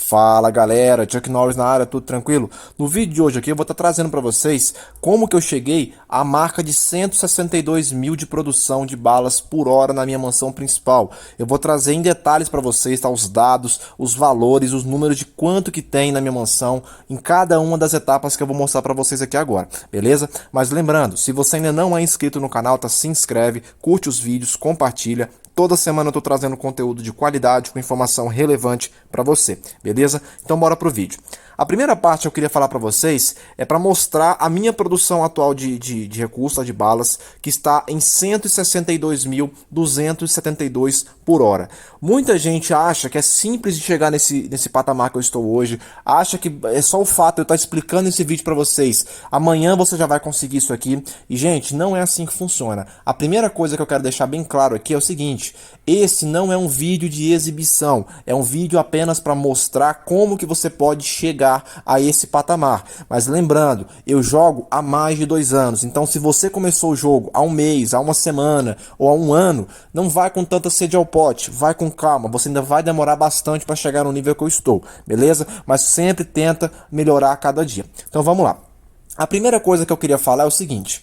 Fala galera, Chuck Norris na área, tudo tranquilo? No vídeo de hoje aqui eu vou estar trazendo para vocês como que eu cheguei à marca de 162 mil de produção de balas por hora na minha mansão principal. Eu vou trazer em detalhes para vocês, tá, os dados, os valores, os números de quanto que tem na minha mansão em cada uma das etapas que eu vou mostrar para vocês aqui agora, beleza? Mas lembrando, se você ainda não é inscrito no canal, tá, se inscreve, curte os vídeos, compartilha. Toda semana eu tô trazendo conteúdo de qualidade com informação relevante para você, beleza? Então bora pro vídeo. A primeira parte que eu queria falar para vocês é para mostrar a minha produção atual de recursos, de balas, que está em 162.272 por hora. Muita gente acha que é simples de chegar nesse patamar que eu estou hoje, acha que é só o fato de eu estar explicando esse vídeo para vocês. Amanhã você já vai conseguir isso aqui. E, gente, não é assim que funciona. A primeira coisa que eu quero deixar bem claro aqui é o seguinte: esse não é um vídeo de exibição, é um vídeo apenas para mostrar como que você pode chegar a esse patamar. Mas lembrando, eu jogo há mais de 2 anos, então se você começou o jogo há um mês, há uma semana ou há um ano, não vai com tanta sede ao pote, vai com calma, você ainda vai demorar bastante para chegar no nível que eu estou, beleza? Mas sempre tenta melhorar a cada dia. Então vamos lá. A primeira coisa que eu queria falar é o seguinte: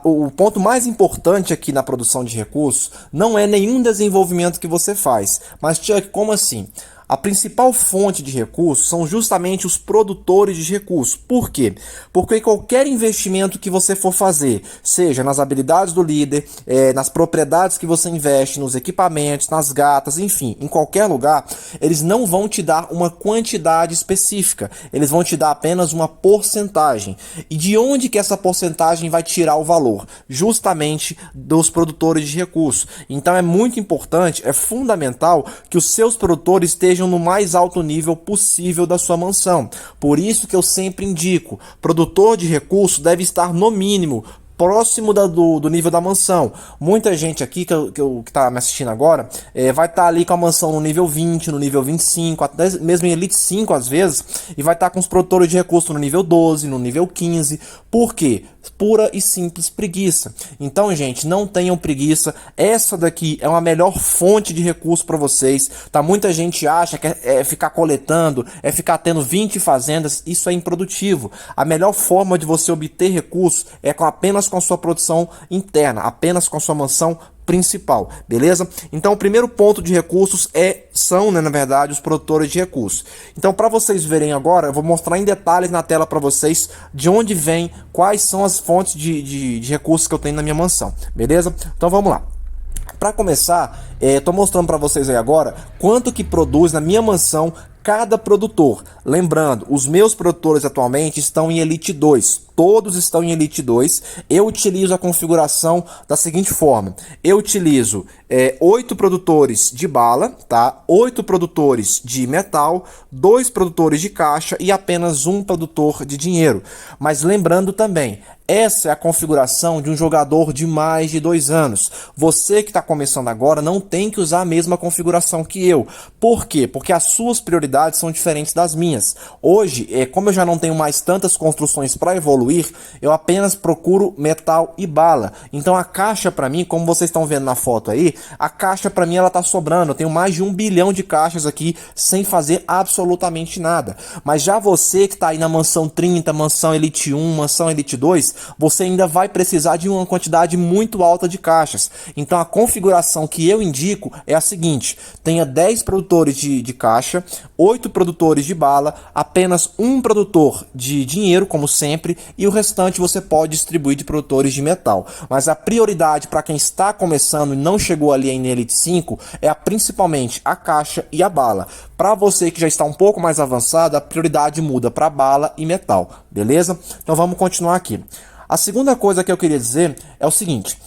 o ponto mais importante aqui na produção de recursos não é nenhum desenvolvimento que você faz. Mas, Chuck, como assim? A principal fonte de recursos são justamente os produtores de recursos. Por quê? Porque qualquer investimento que você for fazer, seja nas habilidades do líder, nas propriedades que você investe, nos equipamentos, nas gatas, enfim, em qualquer lugar, eles não vão te dar uma quantidade específica. Eles vão te dar apenas uma porcentagem. E de onde que essa porcentagem vai tirar o valor? Justamente dos produtores de recursos. Então é muito importante, é fundamental que os seus produtores estejam no mais alto nível possível da sua mansão. Por isso que eu sempre indico, produtor de recursos deve estar no mínimo próximo do nível da mansão. Muita gente aqui que tá me assistindo agora vai estar ali com a mansão no nível 20, no nível 25, até mesmo em Elite 5 às vezes, e vai estar com os produtores de recursos no nível 12, no nível 15. Por quê? Pura e simples preguiça. Então, gente, não tenham preguiça. Essa daqui é uma melhor fonte de recursos para vocês, tá? Muita gente acha que é ficar coletando, é ficar tendo 20 fazendas. Isso é improdutivo. A melhor forma de você obter recursos é apenas com a sua produção interna, apenas com a sua mansão principal, beleza? Então o primeiro ponto de recursos são, na verdade, os produtores de recursos. Então, para vocês verem agora, eu vou mostrar em detalhes na tela para vocês de onde vem, quais são as fontes de recursos que eu tenho na minha mansão, beleza? Então vamos lá. Para começar, estou mostrando para vocês aí agora quanto que produz na minha mansão cada produtor. Lembrando, os meus produtores atualmente estão em Elite 2. Todos estão em Elite 2. Eu utilizo a configuração da seguinte forma: eu utilizo 8 produtores de bala, tá? 8 produtores de metal, 2 produtores de caixa e apenas um produtor de dinheiro. Mas lembrando também, essa é a configuração de um jogador de mais de 2 anos. Você que está começando agora não tem que usar a mesma configuração que eu. Por quê? Porque as suas prioridades são diferentes das minhas. Hoje, como eu já não tenho mais tantas construções para evoluir, eu apenas procuro metal e bala. Então a caixa para mim, como vocês estão vendo na foto aí, a caixa para mim ela tá sobrando. Eu tenho mais de 1 bilhão de caixas aqui sem fazer absolutamente nada. Mas já você que está aí na mansão 30, mansão Elite 1, mansão Elite 2, você ainda vai precisar de uma quantidade muito alta de caixas. Então a configuração que eu indico é a seguinte: tenha 10 produtores de caixa, 8 produtores de bala, apenas um produtor de dinheiro, como sempre, e o restante você pode distribuir de produtores de metal. Mas a prioridade para quem está começando e não chegou ali em Elite 5 é principalmente a caixa e a bala. Para você que já está um pouco mais avançado, a prioridade muda para bala e metal, beleza? Então vamos continuar aqui. A segunda coisa que eu queria dizer é o seguinte: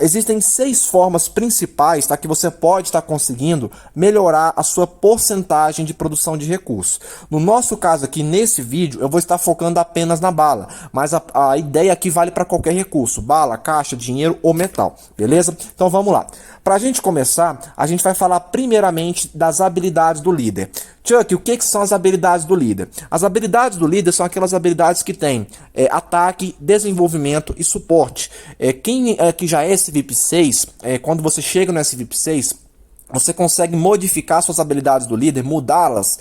existem 6 formas principais, tá, que você pode estar conseguindo melhorar a sua porcentagem de produção de recursos. No nosso caso aqui, nesse vídeo, eu vou estar focando apenas na bala, mas a ideia aqui vale para qualquer recurso: bala, caixa, dinheiro ou metal, beleza? Então vamos lá. Para a gente começar, a gente vai falar primeiramente das habilidades do líder. Chuck, o que são as habilidades do líder? As habilidades do líder são aquelas habilidades que tem ataque, desenvolvimento e suporte. Quem que já é SVIP 6, quando você chega no SVIP 6, Você consegue modificar suas habilidades do líder, mudá-las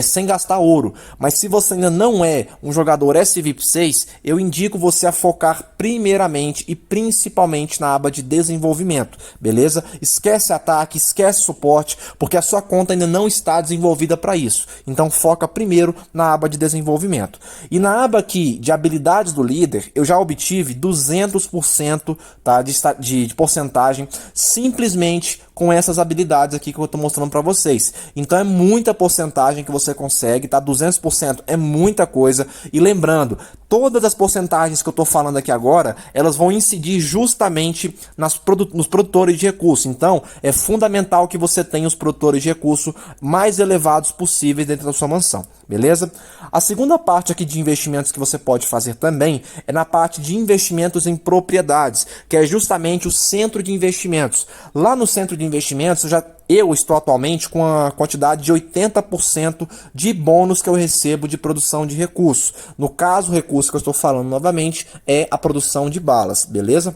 sem gastar ouro. Mas se você ainda não é um jogador SVIP6, eu indico você a focar primeiramente e principalmente na aba de desenvolvimento, beleza? Esquece ataque, esquece suporte, porque a sua conta ainda não está desenvolvida para isso. Então foca primeiro na aba de desenvolvimento. E na aba aqui de habilidades do líder, eu já obtive 200%, tá, de porcentagem simplesmente com essas habilidades aqui que eu estou mostrando para vocês. Então é muita porcentagem que você consegue, tá? 200% é muita coisa. E lembrando, todas as porcentagens que eu estou falando aqui agora, elas vão incidir justamente nos produtores de recurso. Então é fundamental que você tenha os produtores de recurso mais elevados possíveis dentro da sua mansão. Beleza? A segunda parte aqui de investimentos que você pode fazer também é na parte de investimentos em propriedades, que é justamente o centro de investimentos. Lá no centro de investimentos, eu estou atualmente com a quantidade de 80% de bônus que eu recebo de produção de recursos. No caso, o recurso que eu estou falando novamente é a produção de balas, beleza?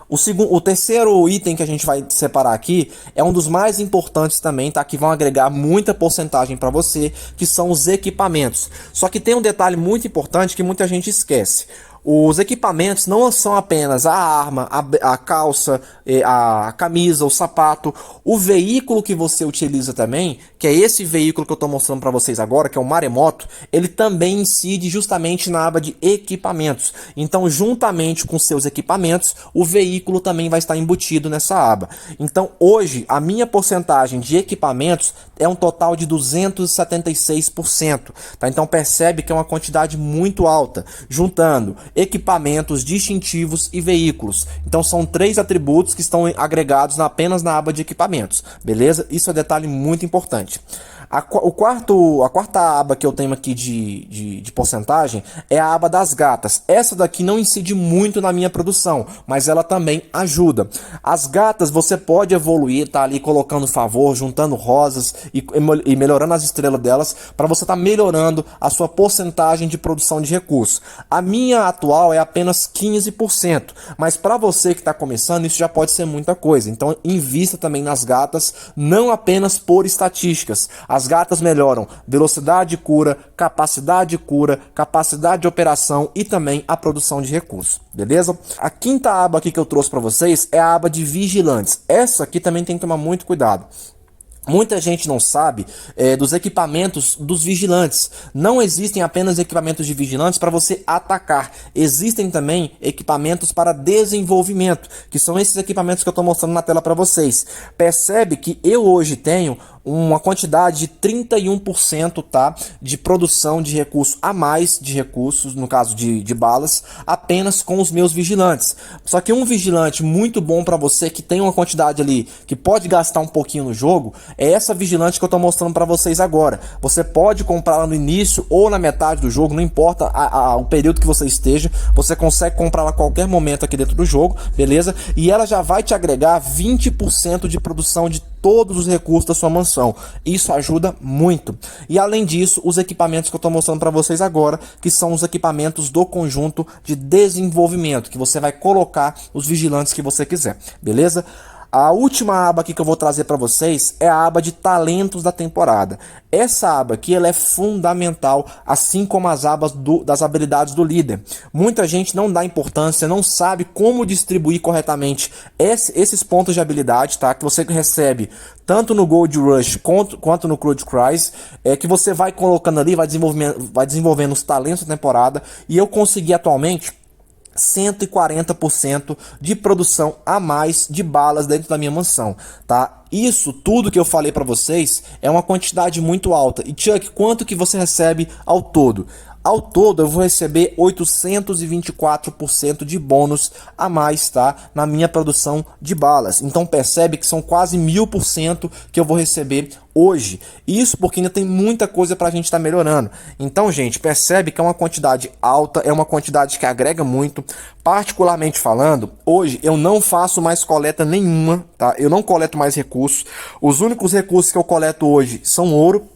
O terceiro item que a gente vai separar aqui é um dos mais importantes também, tá? Que vão agregar muita porcentagem para você, que são os equipamentos. Só que tem um detalhe muito importante que muita gente esquece. Os equipamentos não são apenas a arma, a calça, a camisa, o sapato. O veículo que você utiliza também, que é esse veículo que eu estou mostrando para vocês agora, que é o Maremoto, ele também incide justamente na aba de equipamentos. Então, juntamente com seus equipamentos, o veículo também vai estar embutido nessa aba. Então, hoje, a minha porcentagem de equipamentos é um total de 276%. Tá? Então, percebe que é uma quantidade muito alta, juntando equipamentos, distintivos e veículos. Então são 3 atributos que estão agregados apenas na aba de equipamentos, beleza? Isso é detalhe muito importante. A quarta aba que eu tenho aqui de porcentagem é a aba das gatas. Essa daqui não incide muito na minha produção, mas ela também ajuda. As gatas você pode evoluir, tá ali colocando favor, juntando rosas e melhorando as estrelas delas, para você estar melhorando a sua porcentagem de produção de recursos. A minha atual é apenas 15%, mas para você que está começando, isso já pode ser muita coisa. Então invista também nas gatas, não apenas por estatísticas. As gatas melhoram velocidade de cura, capacidade de operação e também a produção de recursos, beleza? A quinta aba aqui que eu trouxe para vocês é a aba de vigilantes. Essa aqui também tem que tomar muito cuidado. Muita gente não sabe dos equipamentos dos vigilantes. Não existem apenas equipamentos de vigilantes para você atacar. Existem também equipamentos para desenvolvimento, que são esses equipamentos que eu estou mostrando na tela para vocês. Percebe que eu hoje tenho uma quantidade de 31%, tá, de produção de recurso a mais de recursos, no caso de balas, apenas com os meus vigilantes. Só que um vigilante muito bom para você que tem uma quantidade ali que pode gastar um pouquinho no jogo, é essa vigilante que eu estou mostrando para vocês agora. Você pode comprá-la no início ou na metade do jogo, não importa o período que você esteja, você consegue comprá-la a qualquer momento aqui dentro do jogo, beleza? E ela já vai te agregar 20% de produção de todos os recursos da sua mansão. Isso ajuda muito. E além disso, os equipamentos que eu estou mostrando para vocês agora, que são os equipamentos do conjunto de desenvolvimento, que você vai colocar os vigilantes que você quiser, beleza? A última aba aqui que eu vou trazer para vocês é a aba de talentos da temporada. Essa aba aqui ela é fundamental, assim como as abas das habilidades do líder. Muita gente não dá importância, não sabe como distribuir corretamente esses pontos de habilidade, tá? Que você recebe tanto no Gold Rush quanto no Crude Cries, que você vai colocando ali, vai desenvolvendo os talentos da temporada. E eu consegui atualmente 140% de produção a mais de balas dentro da minha mansão, tá? Isso tudo que eu falei para vocês é uma quantidade muito alta. E Chuck, quanto que você recebe ao todo? Ao todo eu vou receber 824% de bônus a mais, tá? Na minha produção de balas. Então percebe que são quase 1000% que eu vou receber hoje. Isso porque ainda tem muita coisa pra gente estar melhorando. Então, gente, percebe que é uma quantidade alta, é uma quantidade que agrega muito. Particularmente falando, hoje eu não faço mais coleta nenhuma, tá? Eu não coleto mais recursos. Os únicos recursos que eu coleto hoje são ouro.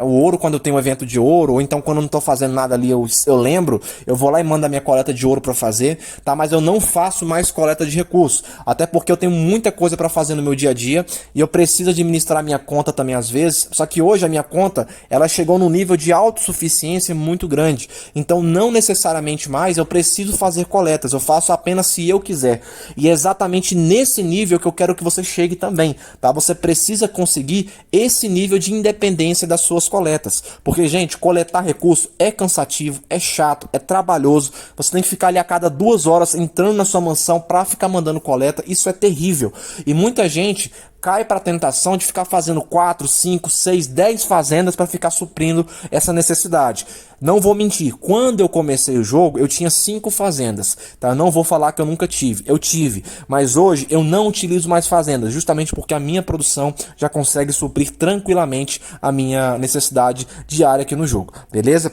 o ouro quando eu tenho um evento de ouro, ou então quando eu não tô fazendo nada ali, eu lembro, eu vou lá e mando a minha coleta de ouro para fazer, tá? Mas eu não faço mais coleta de recursos, até porque eu tenho muita coisa para fazer no meu dia a dia e eu preciso administrar a minha conta também às vezes. Só que hoje a minha conta, ela chegou num nível de autossuficiência muito grande. Então não necessariamente mais eu preciso fazer coletas, eu faço apenas se eu quiser. E é exatamente nesse nível que eu quero que você chegue também, tá? Você precisa conseguir esse nível de independência das suas coletas. Porque, gente, coletar recurso é cansativo, é chato, é trabalhoso. Você tem que ficar ali a cada 2 horas entrando na sua mansão para ficar mandando coleta. Isso é terrível. E muita gente cai para a tentação de ficar fazendo 4, 5, 6, 10 fazendas para ficar suprindo essa necessidade. Não vou mentir, quando eu comecei o jogo, eu tinha 5 fazendas, tá? Eu não vou falar que eu nunca tive, eu tive, mas hoje eu não utilizo mais fazendas, justamente porque a minha produção já consegue suprir tranquilamente a minha necessidade diária aqui no jogo, beleza?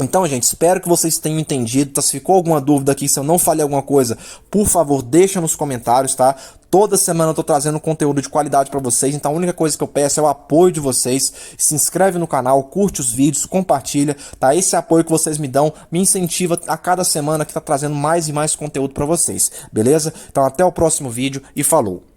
Então, gente, espero que vocês tenham entendido, tá? Se ficou alguma dúvida aqui, se eu não falei alguma coisa, por favor, deixa nos comentários, tá? Toda semana eu tô trazendo conteúdo de qualidade para vocês, então a única coisa que eu peço é o apoio de vocês. Se inscreve no canal, curte os vídeos, compartilha, tá? Esse apoio que vocês me dão me incentiva a cada semana que tá trazendo mais e mais conteúdo para vocês, beleza? Então até o próximo vídeo e falou!